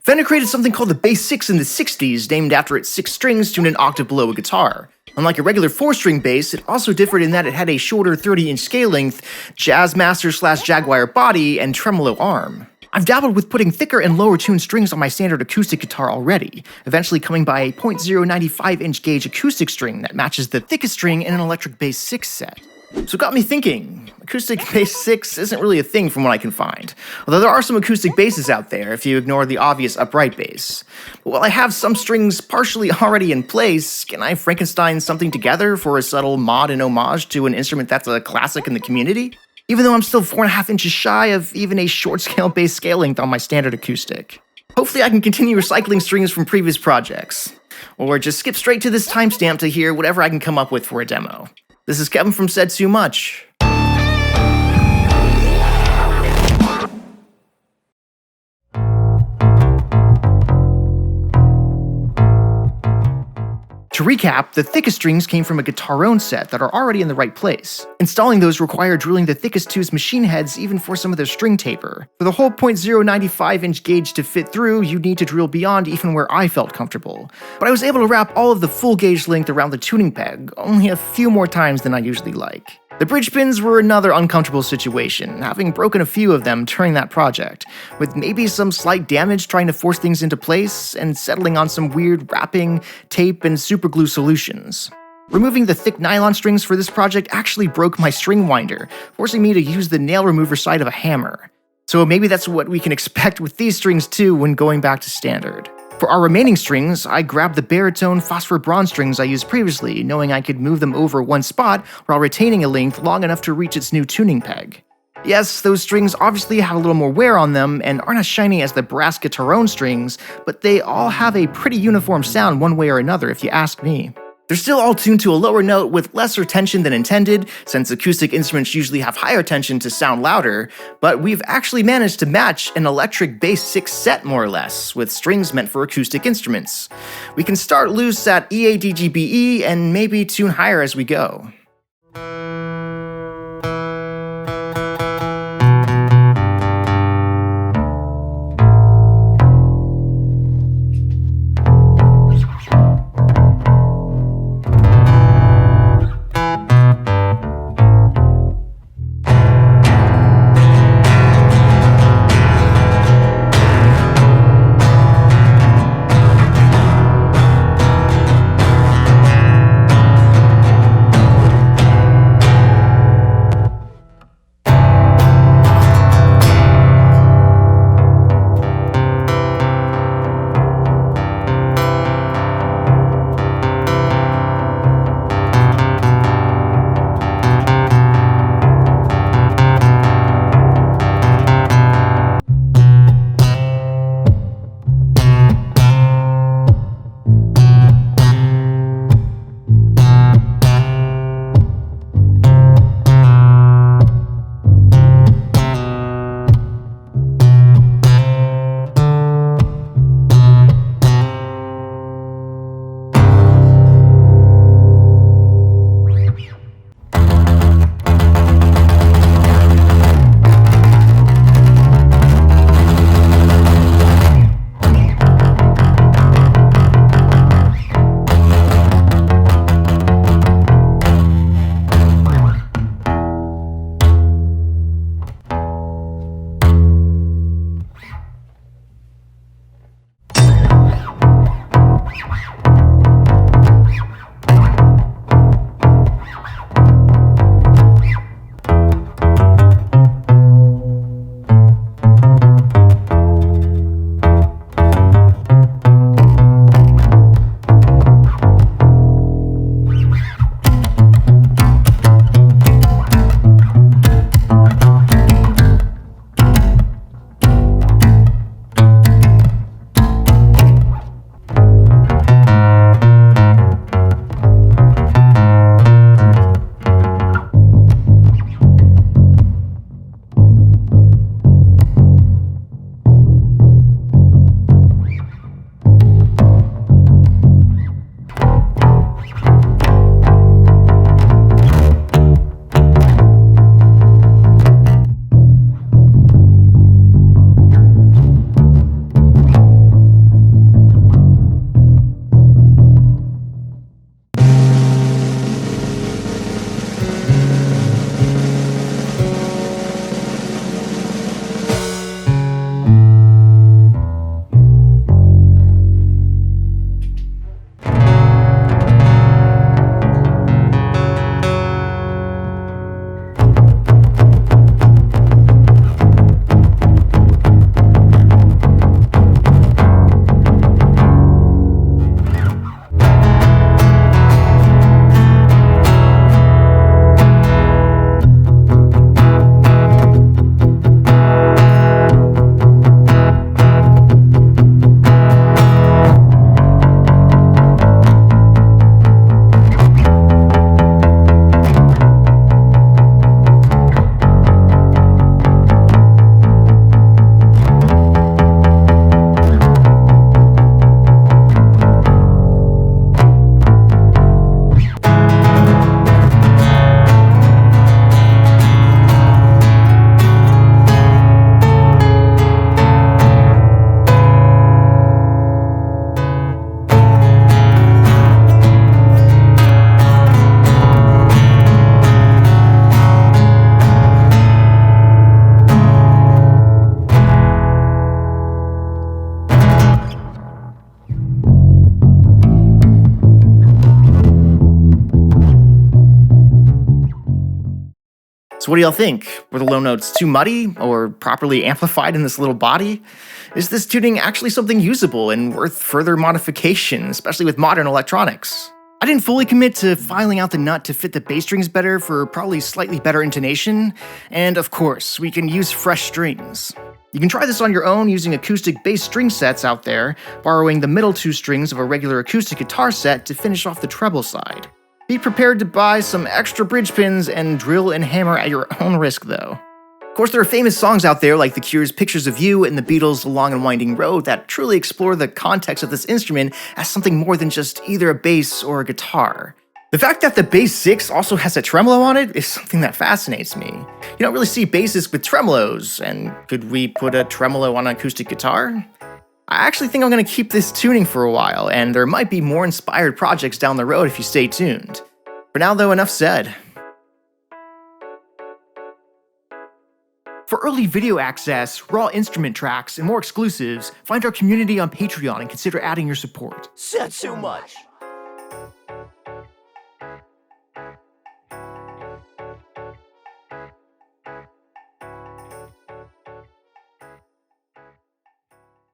Fender created something called the Bass 6 in the 60s, named after its 6 strings tuned an octave below a guitar. Unlike a regular 4-string bass, it also differed in that it had a shorter 30-inch scale length, Jazzmaster/Jaguar body, and tremolo arm. I've dabbled with putting thicker and lower tuned strings on my standard acoustic guitar already, eventually coming by a .095-inch gauge acoustic string that matches the thickest string in an electric bass 6 set. So it got me thinking, acoustic bass 6 isn't really a thing from what I can find, although there are some acoustic basses out there if you ignore the obvious upright bass. But while I have some strings partially already in place, can I Frankenstein something together for a subtle mod and homage to an instrument that's a classic in the community? Even though I'm still 4.5 inches shy of even a short scale bass scale length on my standard acoustic. Hopefully I can continue recycling strings from previous projects, or just skip straight to this timestamp to hear whatever I can come up with for a demo. This is Kevin from Said Too Much. To recap, the thickest strings came from a Guitarron set that are already in the right place. Installing those required drilling the thickest two's machine heads even for some of their string taper. For the whole .095-inch gauge to fit through, you'd need to drill beyond even where I felt comfortable. But I was able to wrap all of the full gauge length around the tuning peg, only a few more times than I usually like. The bridge pins were another uncomfortable situation, having broken a few of them during that project, with maybe some slight damage trying to force things into place and settling on some weird wrapping, tape, and superglue solutions. Removing the thick nylon strings for this project actually broke my string winder, forcing me to use the nail remover side of a hammer. So maybe that's what we can expect with these strings too when going back to standard. For our remaining strings, I grabbed the baritone phosphor bronze strings I used previously, knowing I could move them over one spot while retaining a length long enough to reach its new tuning peg. Yes, those strings obviously have a little more wear on them and aren't as shiny as the brass Guitarron strings, but they all have a pretty uniform sound one way or another if you ask me. They're still all tuned to a lower note with lesser tension than intended, since acoustic instruments usually have higher tension to sound louder, but we've actually managed to match an electric bass 6 set more or less, with strings meant for acoustic instruments. We can start loose at EADGBE and maybe tune higher as we go. So what do y'all think? Were the low notes too muddy or properly amplified in this little body? Is this tuning actually something usable and worth further modification, especially with modern electronics? I didn't fully commit to filing out the nut to fit the bass strings better for probably slightly better intonation, and of course, we can use fresh strings. You can try this on your own using acoustic bass string sets out there, borrowing the middle two strings of a regular acoustic guitar set to finish off the treble side. Be prepared to buy some extra bridge pins and drill and hammer at your own risk though. Of course, there are famous songs out there like The Cure's Pictures of You and the Beatles' The Long and Winding Road that truly explore the context of this instrument as something more than just either a bass or a guitar. The fact that the bass 6 also has a tremolo on it is something that fascinates me. You don't really see basses with tremolos, and could we put a tremolo on an acoustic guitar? I actually think I'm going to keep this tuning for a while, and there might be more inspired projects down the road if you stay tuned. For now though, enough said. For early video access, raw instrument tracks, and more exclusives, find our community on Patreon and consider adding your support. Said too much.